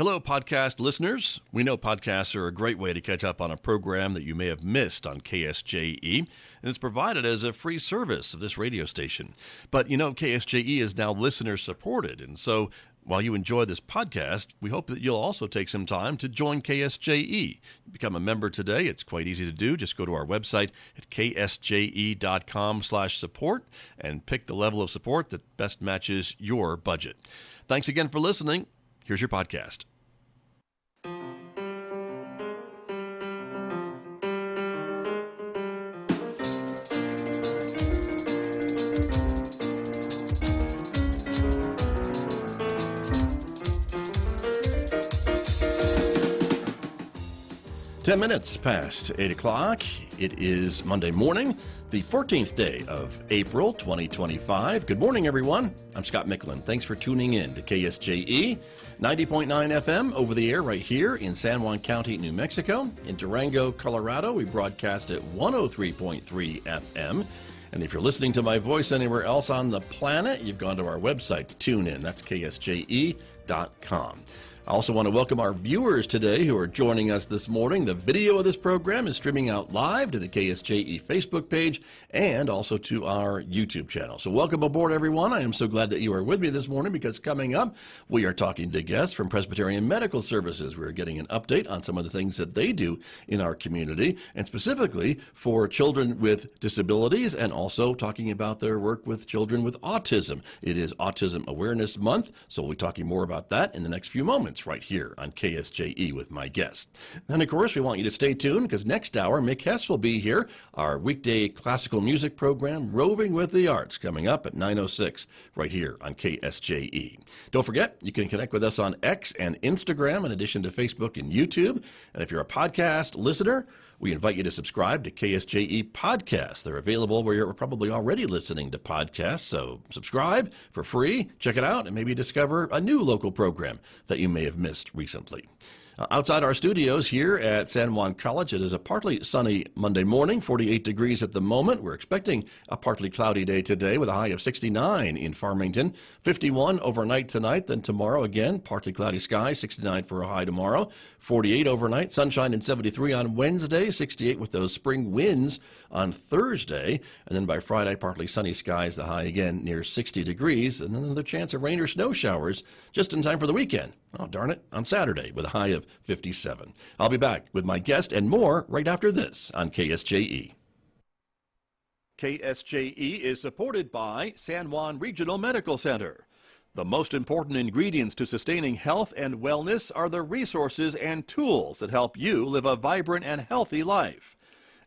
Hello, podcast listeners. We know podcasts are a great way to catch up on a program that you may have missed on KSJE, and it's provided as a free service of this radio station. But you know, KSJE is now listener-supported, and so while you enjoy this podcast, we hope that you'll also take some time to join KSJE. Become a member today. It's quite easy to do. Just go to our website at ksje.com/support and pick the level of support that best matches your budget. Thanks again for listening. Here's your podcast. 10 minutes past 8 o'clock. It is Monday morning, the 14th day of April 2025. Good morning, everyone. I'm Scott Michlin. Thanks for tuning in to KSJE, 90.9 FM over the air right here in San Juan County, New Mexico. In Durango, Colorado, we broadcast at 103.3 FM. And if you're listening to my voice anywhere else on the planet, you've gone to our website to tune in. That's ksje.com. I also want to welcome our viewers today who are joining us this morning. The video of this program is streaming out live to the KSJE Facebook page and also to our YouTube channel. So welcome aboard, everyone. I am so glad that you are with me this morning because coming up, we are talking to guests from Presbyterian Medical Services. We're getting an update on some of the things that they do in our community, and specifically for children with disabilities, and also talking about their work with children with autism. It is Autism Awareness Month, so we'll be talking more about that in the next few moments right here on KSJE with my guest. And of course, we want you to stay tuned because next hour, Mick Hess will be here. Our weekday classical music program, Roving with the Arts, coming up at 9:06 right here on KSJE. Don't forget, you can connect with us on X and Instagram in addition to Facebook and YouTube. And if you're a podcast listener, we invite you to subscribe to KSJE Podcasts. They're available where you're probably already listening to podcasts, so subscribe for free, check it out, and maybe discover a new local program that you may have missed recently. Outside our studios here at San Juan College, it is a partly sunny Monday morning, 48 degrees at the moment. We're expecting a partly cloudy day today with a high of 69 in Farmington, 51 overnight tonight, then tomorrow again, partly cloudy skies, 69 for a high tomorrow, 48 overnight, sunshine and 73 on Wednesday, 68 with those spring winds on Thursday, and then by Friday, partly sunny skies, the high again near 60 degrees, and then another chance of rain or snow showers just in time for the weekend. Oh, darn it, on Saturday with a high of 57. I'll be back with my guest and more right after this on KSJE. KSJE is supported by San Juan Regional Medical Center. The most important ingredients to sustaining health and wellness are the resources and tools that help you live a vibrant and healthy life.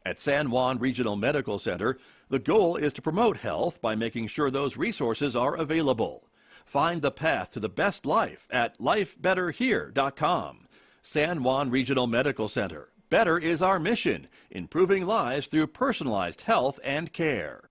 At San Juan Regional Medical Center, the goal is to promote health by making sure those resources are available. Find the path to the best life at lifebetterhere.com. San Juan Regional Medical Center. Better is our mission, improving lives through personalized health and care.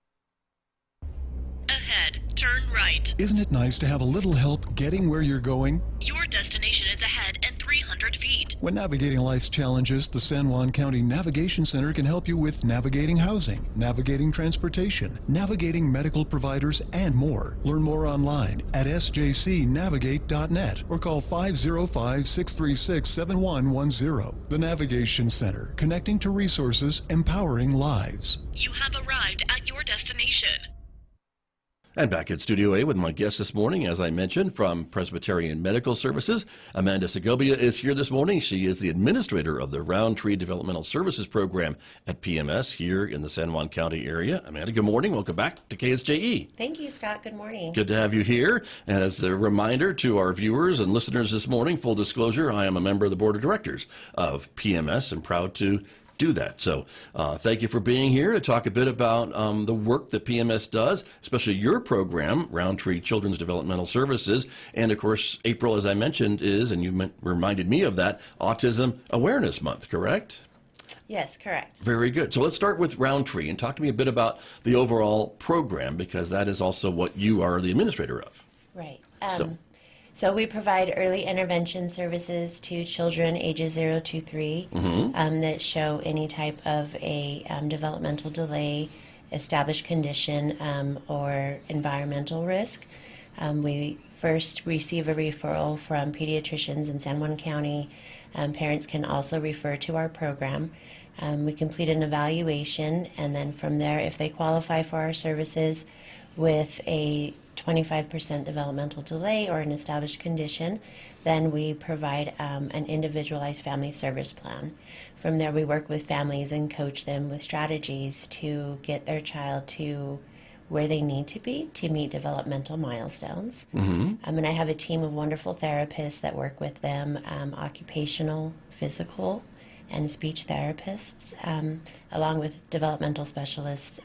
Ahead, turn right. Isn't it nice to have a little help getting where you're going? Your destination is ahead and 300 feet. When navigating life's challenges, the San Juan County Navigation Center can help you with navigating housing, navigating transportation, navigating medical providers, and more. Learn more online at sjcnavigate.net or call 505-636-7110. The Navigation Center, connecting to resources, empowering lives. You have arrived at your destination. And back at Studio A with my guest this morning, as I mentioned, from Presbyterian Medical Services. Amanda Segobia is here this morning. She is the administrator of the Roundtree Developmental Services Program at PMS here in the San Juan County area. Amanda, good morning. Welcome back to KSJE. Thank you, Scott. Good morning. Good to have you here. And as a reminder to our viewers and listeners this morning, full disclosure, I am a member of the board of directors of PMS and proud to do that. So thank you for being here to talk a bit about the work that PMS does, especially your program, Roundtree Children's Developmental Services. And of course, April, as I mentioned, is, and you reminded me of that, Autism Awareness Month, correct? Yes, correct. Very good. So let's start with Roundtree and talk to me a bit about the overall program, because that is also what you are the administrator of. Right. So we provide early intervention services to children ages 0 to 3 that show any type of a developmental delay, established condition, or environmental risk. We first receive a referral from pediatricians in San Juan County. Parents can also refer to our program. We complete an evaluation, and then from there, if they qualify for our services with a 25% developmental delay or an established condition, then we provide an individualized family service plan. From there, we work with families and coach them with strategies to get their child to where they need to be to meet developmental milestones. And I have a team of wonderful therapists that work with them, occupational, physical, and speech therapists, along with developmental specialists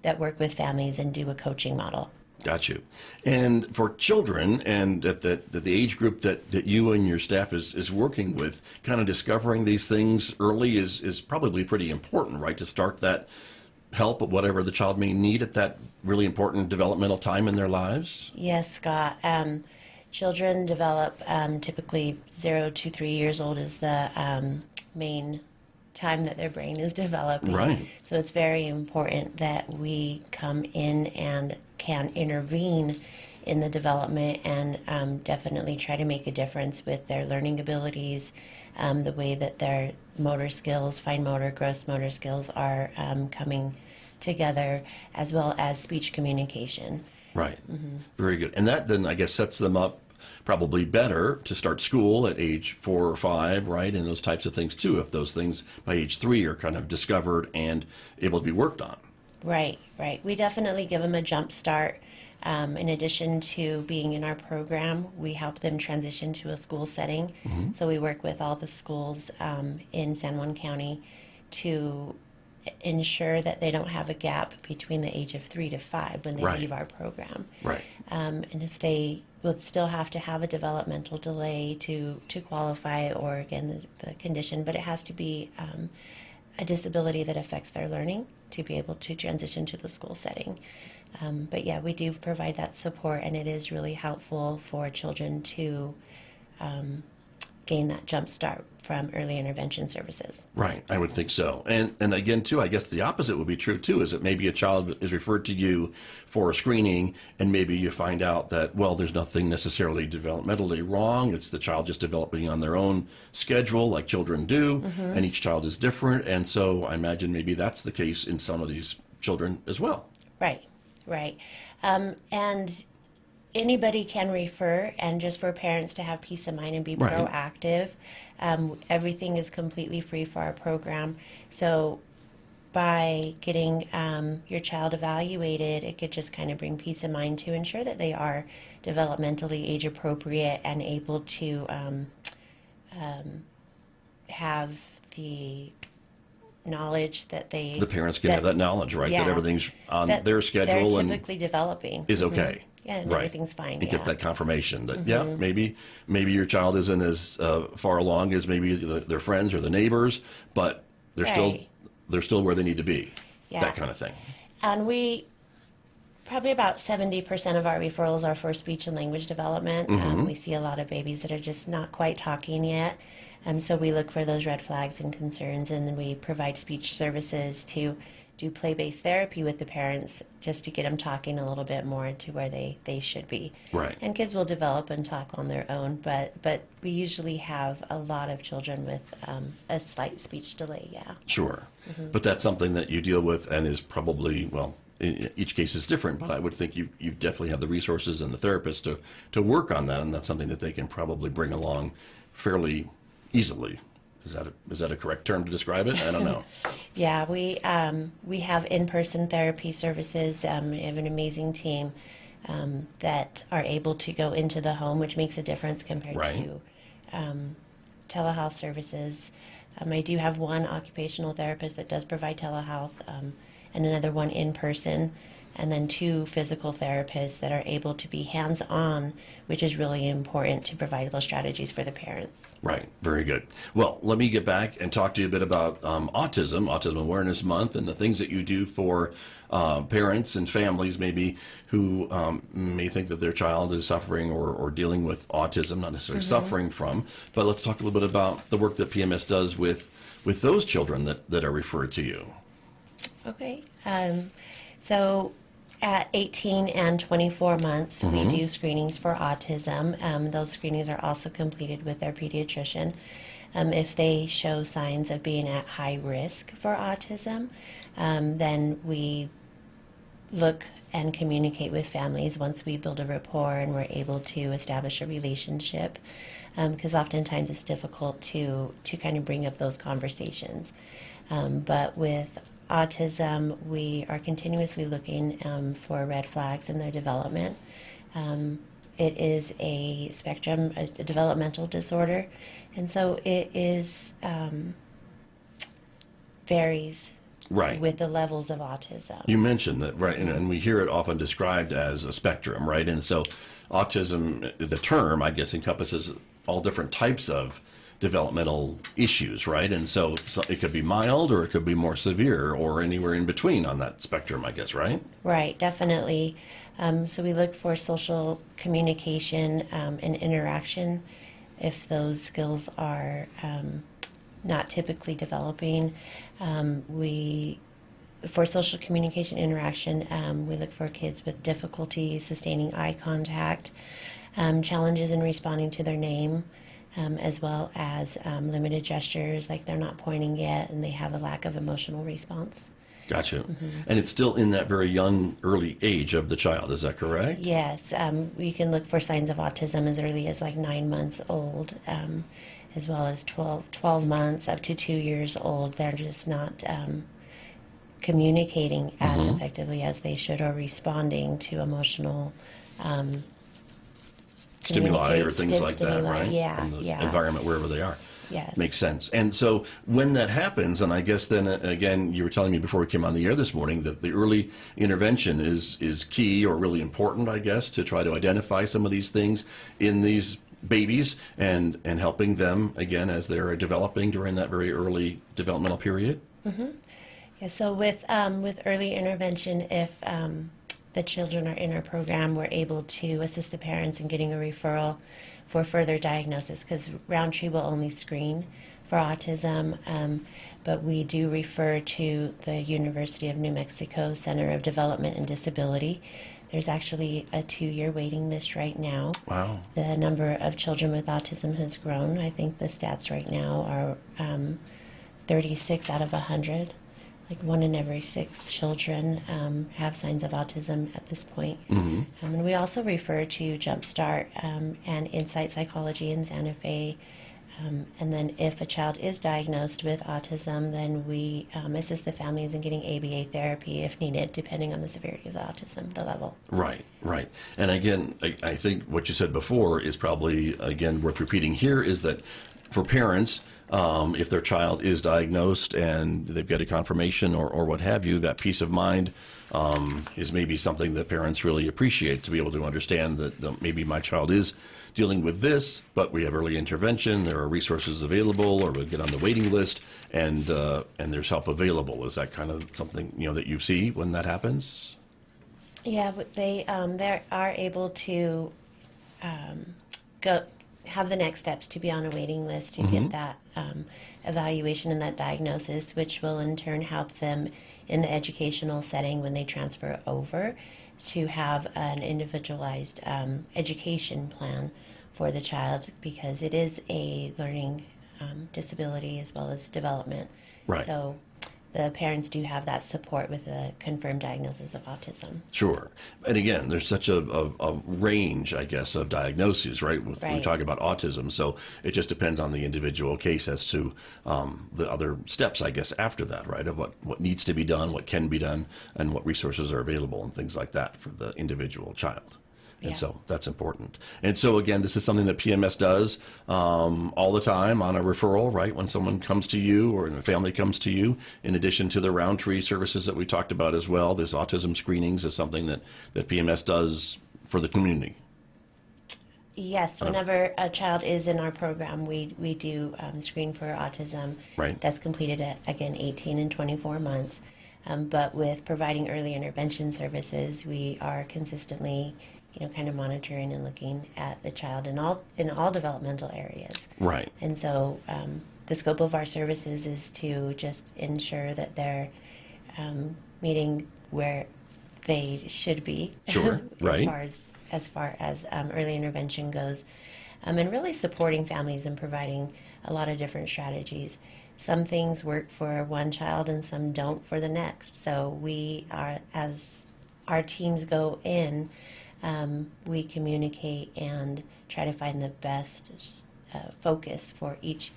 that work with families and do a coaching model. Got you. And for children, and at the age group that you and your staff is working with, kind of discovering these things early is probably pretty important, right? To start that help, whatever the child may need at that really important developmental time in their lives? Yes, Scott. Children develop typically 0 to 3 years old is the main time that their brain is developing. Right. So it's very important that we come in and can intervene in the development and definitely try to make a difference with their learning abilities, the way that their motor skills, fine motor, gross motor skills are coming together, as well as speech communication. Right. Very good. And that then, I guess, sets them up probably better to start school at age 4 or 5, right? And those types of things too, if those things by age 3 are kind of discovered and able to be worked on. Right, right. We definitely give them a jump start. In addition to being in our program, we help them transition to a school setting. So we work with all the schools in San Juan County to ensure that they don't have a gap between the age of 3 to 5 when they Right. leave our program. Right. And if they would still have to have a developmental delay to qualify, or again the condition, but it has to be a disability that affects their learning to be able to transition to the school setting. But yeah, we do provide that support, and it is really helpful for children to gain that jump start from early intervention services. Right, I would think so. And again, too, I guess the opposite would be true, too, is that maybe a child is referred to you for a screening, and maybe you find out that, well, there's nothing necessarily developmentally wrong. It's the child just developing on their own schedule, like children do, and each child is different. And so I imagine maybe that's the case in some of these children as well. Right, right. And anybody can refer, and just for parents to have peace of mind and be Right. proactive. Everything is completely free for our program. So by getting your child evaluated, it could just kind of bring peace of mind to ensure that they are developmentally age appropriate and able to have the knowledge that they... The parents can have that knowledge, right? Yeah. That everything's on that their schedule they're and typically developing. is okay. Yeah, and Right. everything's fine. And yeah. get that confirmation that, yeah, maybe your child isn't as far along as maybe their friends or the neighbors, but they're Right. still where they need to be. Yeah. That kind of thing. And we, probably about 70% of our referrals are for speech and language development. We see a lot of babies that are just not quite talking yet. So we look for those red flags and concerns, and then we provide speech services to do play-based therapy with the parents just to get them talking a little bit more to where they should be. Right. And kids will develop and talk on their own, but we usually have a lot of children with a slight speech delay, yeah. Sure. But that's something that you deal with and is probably, well, each case is different, but I would think you definitely have the resources and the therapist to work on that, and that's something that they can probably bring along fairly easily. Is that a correct term to describe it? I don't know. Yeah, we have in-person therapy services. We have an amazing team that are able to go into the home, which makes a difference compared Right. to telehealth services. I do have one occupational therapist that does provide telehealth, and another one in person, and then 2 physical therapists that are able to be hands-on, which is really important to provide those strategies for the parents. Right. Very good. Well, let me get back and talk to you a bit about Autism Awareness Month, and the things that you do for parents and families maybe who may think that their child is suffering or dealing with autism, not necessarily suffering from. But let's talk a little bit about the work that PMS does with those children that are referred to you. Okay. So At 18 and 24 months, we do screenings for autism. Those screenings are also completed with their pediatrician. If they show signs of being at high risk for autism, then we look and communicate with families once we build a rapport and we're able to establish a relationship, because oftentimes it's difficult to kind of bring up those conversations. But with autism, we are continuously looking for red flags in their development. It is a spectrum, a developmental disorder, and so it is varies Right. with the levels of autism. You mentioned that, right, and we hear it often described as a spectrum, right? And so autism, the term, I guess, encompasses all different types of developmental issues, right? And so it could be mild or it could be more severe or anywhere in between on that spectrum, I guess, right? Right, definitely. So we look for social communication and interaction. If those skills are not typically developing, for social communication interaction, we look for kids with difficulty sustaining eye contact, challenges in responding to their name, as well as limited gestures, like they're not pointing yet and they have a lack of emotional response. Gotcha. And it's still in that very young, early age of the child, is that correct? Yes, we can look for signs of autism as early as like 9 months old, as well as 12 months up to 2 years old. They're just not communicating as effectively as they should or responding to emotional Stimuli or things like that, stimuli, right? yeah, From the yeah. environment wherever they are. Yes. Makes sense. And so when that happens, and I guess then again, you were telling me before we came on the air this morning that the early intervention is key or really important, I guess, to try to identify some of these things in these babies and helping them, again, as they're developing during that very early developmental period? Yeah, so with early intervention, if the children are in our program, we're able to assist the parents in getting a referral for further diagnosis, because Roundtree will only screen for autism, but we do refer to the University of New Mexico Center of Development and Disability. There's actually a 2-year waiting list right now. Wow. The number of children with autism has grown. I think the stats right now are 36 out of 100. Like 1 in every 6 children have signs of autism at this point. And we also refer to Jumpstart and Insight Psychology in Santa Fe. And then if a child is diagnosed with autism, then we assist the families in getting ABA therapy if needed, depending on the severity of the autism, the level. Right, right. And again, I think what you said before is probably, again, worth repeating here, is that for parents, if their child is diagnosed and they've got a confirmation or what have you, that peace of mind is maybe something that parents really appreciate, to be able to understand that maybe my child is dealing with this, but we have early intervention, there are resources available, or we'll get on the waiting list, and there's help available. Is that kind of something, that you see when that happens? Yeah, but they are able to go have the next steps to be on a waiting list to get that evaluation and that diagnosis, which will in turn help them in the educational setting when they transfer over to have an individualized education plan for the child, because it is a learning disability as well as development. Right. So the parents do have that support with a confirmed diagnosis of autism. Sure. And again, there's such a range, I guess, of diagnoses, right? When we talk about autism. So it just depends on the individual case as to the other steps, I guess, after that, right? Of what needs to be done, what can be done, and what resources are available and things like that for the individual child. And so that's important. And so, again, this is something that PMS does all the time on a referral, right? When someone comes to you or a family comes to you, in addition to the Roundtree services that we talked about as well, this autism screenings is something that PMS does for the community. Yes, whenever a child is in our program, we do screen for autism. Right. That's completed at, again, 18 and 24 months. But with providing early intervention services, we are consistently kind of monitoring and looking at the child in all developmental areas. Right. And so the scope of our services is to just ensure that they're meeting where they should be. Sure, right. As far as early intervention goes, and really supporting families and providing a lot of different strategies. Some things work for one child and some don't for the next. So we are, as our teams go in, we communicate and try to find the best focus for each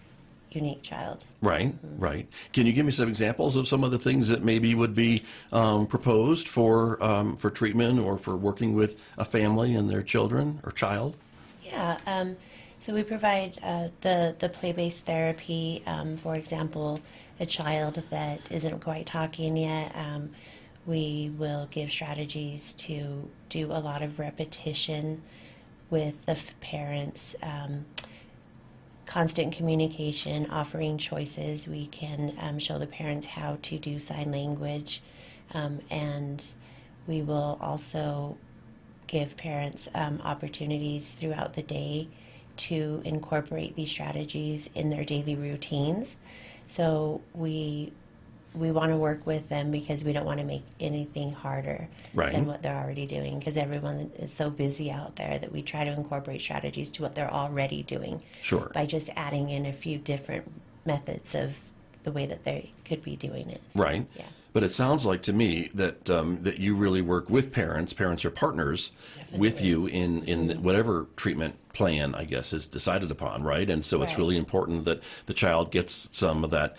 unique child. Right, right. Can you give me some examples of some of the things that maybe would be proposed for treatment or for working with a family and their children or child? Yeah, so we provide the play-based therapy. For example, a child that isn't quite talking yet, we will give strategies to do a lot of repetition with the parents. Constant communication, offering choices. We can show the parents how to do sign language, and we will also give parents opportunities throughout the day to incorporate these strategies in their daily routines. So we want to work with them because we don't want to make anything harder than what they're already doing, because everyone is so busy out there that we try to incorporate strategies to what they're already doing. Sure. By just adding in a few different methods of the way that they could be doing it. Right. Yeah. But it sounds like to me that that you really work with parents. Parents are partners with you in whatever treatment plan, I guess, is decided upon, right? And so it's really important that the child gets some of that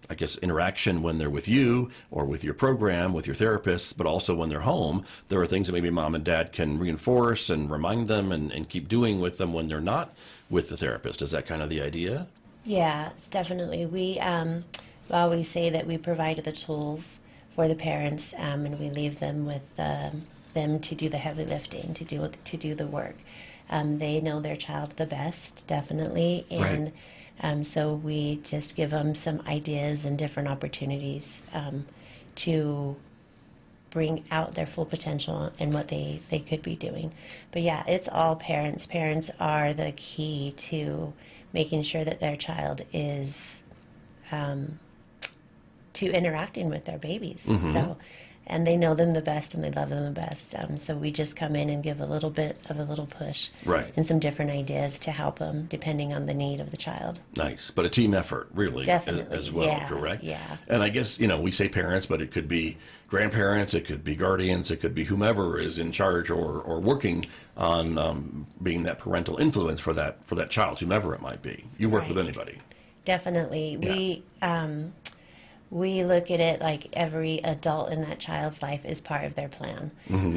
I guess, interaction when they're with you or with your program, with your therapist, but also when they're home. There are things that maybe mom and dad can reinforce and remind them and keep doing with them when they're not with the therapist. Is that kind of the idea? Yeah, it's definitely. We always say that we provide the tools for the parents, and we leave them with them to do the heavy lifting, to do the work. They know their child the best, definitely, and so we just give them some ideas and different opportunities to bring out their full potential and what they could be doing. But yeah, it's all parents. Parents are the key to making sure that their child is to interacting with their babies. So, and they know them the best and they love them the best. So we just come in and give a little bit of a little push and some different ideas to help them depending on the need of the child. Nice. But a team effort, really, Definitely. as well, Yeah, correct? yeah. And I guess, we say parents, but it could be grandparents, it could be guardians, it could be whomever is in charge or working on being that parental influence for that child, whomever it might be. You work with anybody. Definitely. Yeah. We look at it like every adult in that child's life is part of their plan.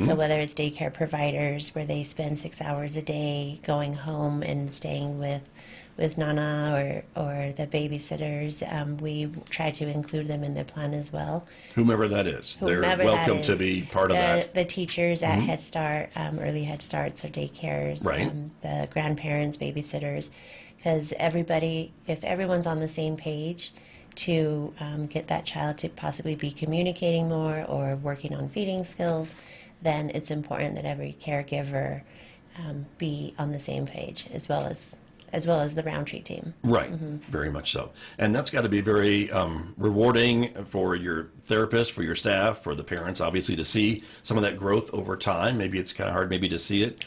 So whether it's daycare providers where they spend 6 hours a day going home and staying with Nana or the babysitters, we try to include them in the plan as well. Whomever that is. They're welcome to be part of that. The teachers at Head Start, early Head Starts or daycares, the grandparents, babysitters, because if everyone's on the same page, to get that child to possibly be communicating more or working on feeding skills, then it's important that every caregiver be on the same page, as well as the Roundtree team. Right, very much so. And that's got to be very rewarding for your therapist, for your staff, for the parents, obviously, to see some of that growth over time. Maybe it's kind of hard maybe to see it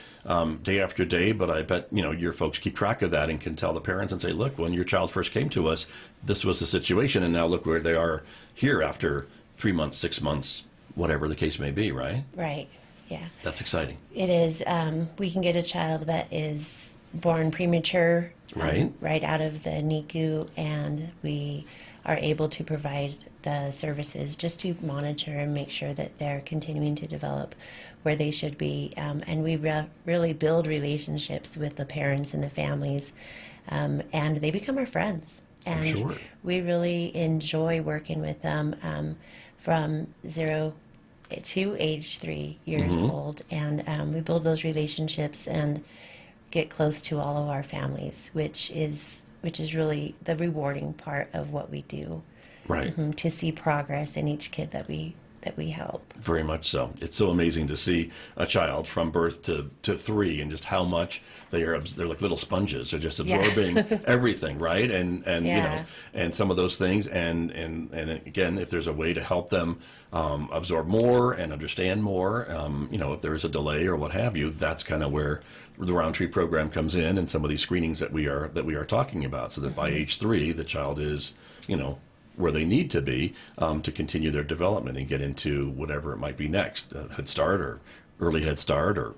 day after day, but I bet, your folks keep track of that and can tell the parents and say, look, when your child first came to us, this was the situation, and now look where they are here after 3 months, 6 months, whatever the case may be, right? Right, yeah. That's exciting. It is. We can get a child that is born premature, right out of the NICU, and we are able to provide the services just to monitor and make sure that they're continuing to develop where they should be. And we really build relationships with the parents and the families, and they become our friends. And we really enjoy working with them from 0 to age 3 years old, and we build those relationships and get close to all of our families, which is really the rewarding part of what we do. Right. To see progress in each kid that we that we help. Very much so. It's so amazing to see a child from birth to 3 and just how much they're like little sponges. They're just absorbing everything, right? And and some of those things. And again, if there's a way to help them absorb more and understand more, if there is a delay or what have you, that's kind of where the Roundtree program comes in, and some of these screenings that we are talking about, so that by age 3, the child is, where they need to be to continue their development and get into whatever it might be next, Head Start or early Head Start or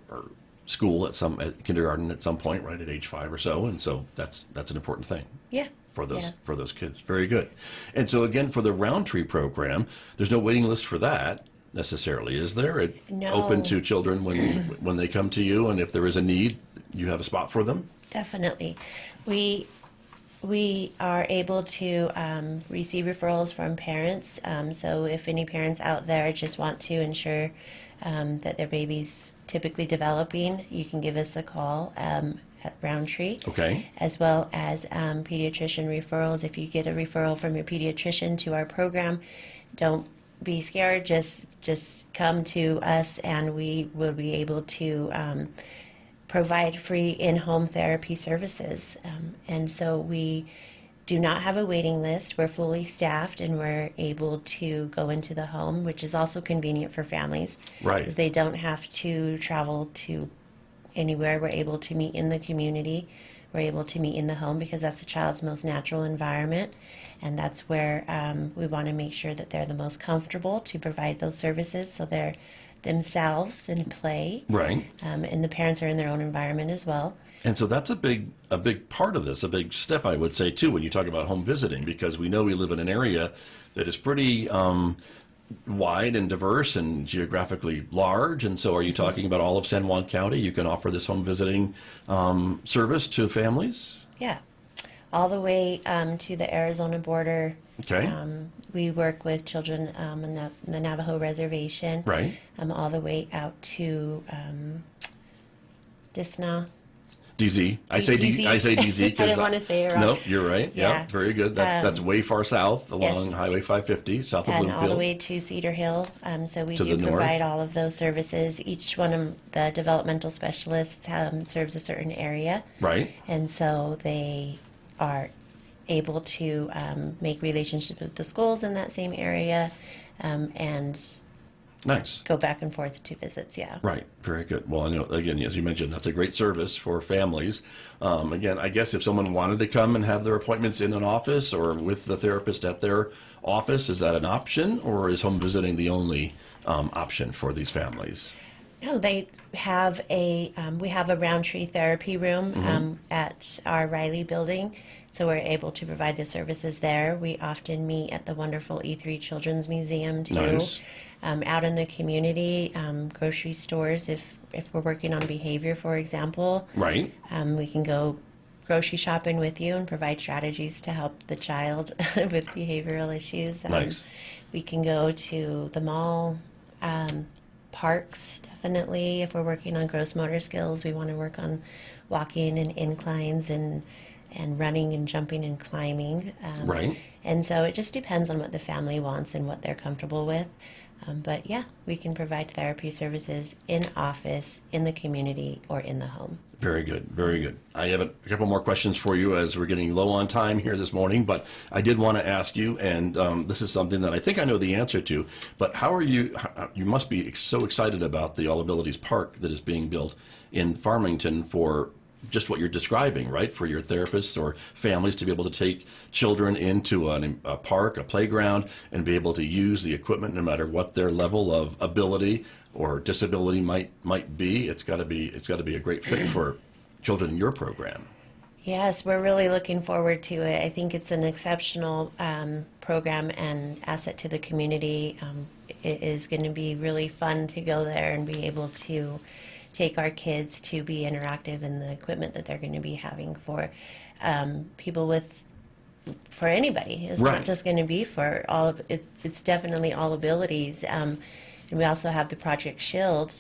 school at kindergarten at some point, right at age 5 or so. And so that's an important thing. Yeah. For those kids. Very good. And so again, for the Roundtree program, there's no waiting list for that necessarily, is there? No. Open to children when they come to you, and if there is a need, you have a spot for them? Definitely. We are able to receive referrals from parents. So if any parents out there just want to ensure that their baby's typically developing, you can give us a call at Roundtree. Okay. As well as pediatrician referrals. If you get a referral from your pediatrician to our program, don't be scared. Just come to us, and we will be able to provide free in-home therapy services. And so we do not have a waiting list. We're fully staffed, and we're able to go into the home, which is also convenient for families. Right. Because they don't have to travel to anywhere. We're able to meet in the community. We're able to meet in the home because that's the child's most natural environment. And that's where we want to make sure that they're the most comfortable to provide those services, so they're themselves in play. Right. And the parents are in their own environment as well. And so that's a big part of this, a big step, I would say, too, when you talk about home visiting, because we know we live in an area that is pretty wide and diverse and geographically large. And so are you talking about all of San Juan County? You can offer this home visiting service to families? Yeah. All the way to the Arizona border. Okay. We work with children on the Navajo Reservation. Right. All the way out to Disna. DZ. I say DZ I because didn't want to say it wrong. No, you're right. Yeah, Yeah. very good. That's way far south along Yes. Highway 550, south of And Bloomfield. all the way to Cedar Hill. So we To do the north. provide all of those services. Each one of the developmental specialists serves a certain area. Right. And so they are able to make relationships with the schools in that same area and Nice. go back and forth to visits, yeah. Right. Very good. Well, I know, again, as you mentioned, that's a great service for families. Again, I guess if someone wanted to come and have their appointments in an office or with the therapist at their office, is that an option, or is home visiting the only option for these families? No, they have we have a Roundtree therapy room at our Riley building, so we're able to provide the services there. We often meet at the wonderful E3 Children's Museum too. Nice. Out in the community, grocery stores, if we're working on behavior, for example. Right. We can go grocery shopping with you and provide strategies to help the child with behavioral issues. Nice. We can go to the mall, parks, definitely. If we're working on gross motor skills, we want to work on walking and inclines and running and jumping and climbing. Right. And so it just depends on what the family wants and what they're comfortable with. But yeah, we can provide therapy services in office, in the community, or in the home. Very good. Very good. I have a couple more questions for you as we're getting low on time here this morning, but I did want to ask you, and this is something that I think I know the answer to, but how are you must be so excited about the All Abilities Park that is being built in Farmington for just what you're describing, right? For your therapists or families to be able to take children into a park, a playground, and be able to use the equipment no matter what their level of ability or disability might be. It's got to be a great fit for children in your program. Yes, we're really looking forward to it. I think it's an exceptional program and asset to the community. It is going to be really fun to go there and be able to take our kids to be interactive in the equipment that they're going to be having for people for anybody. It's Right. not just going to be for all of it. It's definitely all abilities. And we also have the Project Shield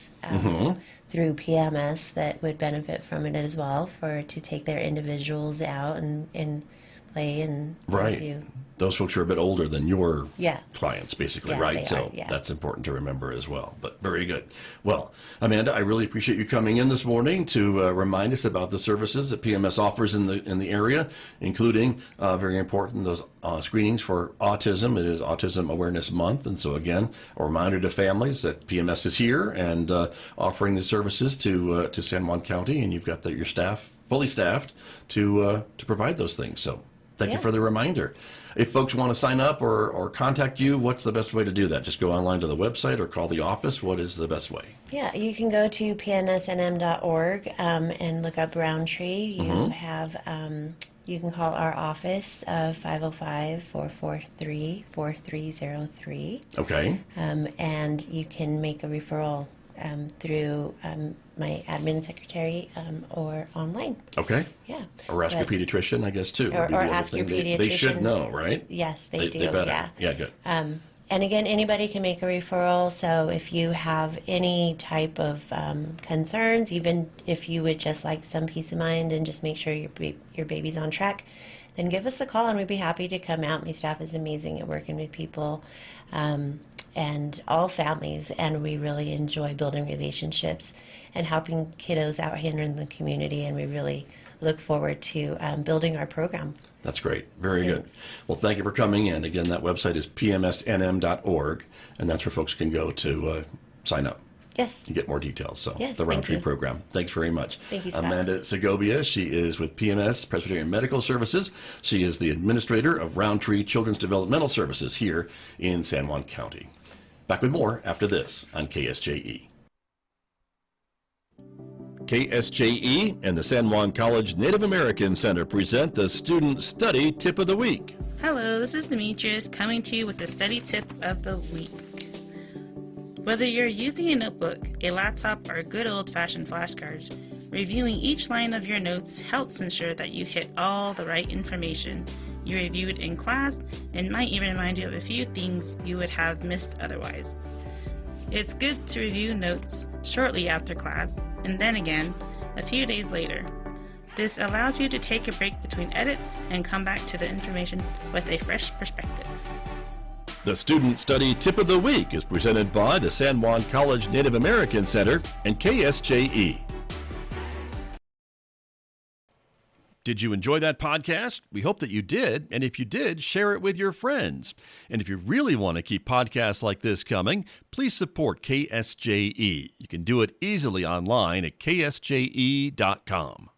through PMS that would benefit from it as well, to take their individuals out and play and Right. do. Those folks are a bit older than your Yeah. clients, basically, Yeah, right? they So are, yeah. that's important to remember as well. But very good. Well, Amanda, I really appreciate you coming in this morning to remind us about the services that PMS offers in the area, including very important those screenings for autism. It is Autism Awareness Month, and so again, a reminder to families that PMS is here and offering the services to San Juan County, and you've got your staff fully staffed to provide those things. So thank you Yeah. for the reminder. If folks want to sign up or contact you, what's the best way to do that? Just go online to the website or call the office. What is the best way? Yeah, you can go to pnsnm.org and look up Roundtree. You have you can call our office 505-443-4303. Okay. And you can make a referral through my admin secretary or online. Okay. Yeah. Or ask your But- pediatrician, I guess, too. Or- would be or the other ask your thing. They should pediatrician. know, right? Yes, they do. They better. Yeah. Yeah, good. And again, anybody can make a referral. So if you have any type of concerns, even if you would just like some peace of mind and just make sure your baby's on track, then give us a call and we'd be happy to come out. My staff is amazing at working with people and all families, and we really enjoy building relationships and helping kiddos out here in the community, and we really look forward to building our program. That's great. Very good. Thanks. Well, thank you for coming in. Again, that website is pmsnm.org, and that's where folks can go to sign up Yes. and get more details. So Yes, the thank Roundtree you. program. Thanks very much. Thank you, Scott. Amanda Segobia, she is with PMS, Presbyterian Medical Services. She is the administrator of Roundtree Children's Developmental Services here in San Juan County. Back with more after this on KSJE. KSJE and the San Juan College Native American Center present the Student Study Tip of the Week. Hello, this is Demetrius coming to you with the study tip of the week. Whether you're using a notebook, a laptop, or good old-fashioned flashcards, reviewing each line of your notes helps ensure that you hit all the right information you reviewed in class and might even remind you of a few things you would have missed otherwise. It's good to review notes shortly after class and then again a few days later. This allows you to take a break between edits and come back to the information with a fresh perspective. The Student Study Tip of the Week is presented by the San Juan College Native American Center and KSJE. Did you enjoy that podcast? We hope that you did. And if you did, share it with your friends. And if you really want to keep podcasts like this coming, please support KSJE. You can do it easily online at ksje.com.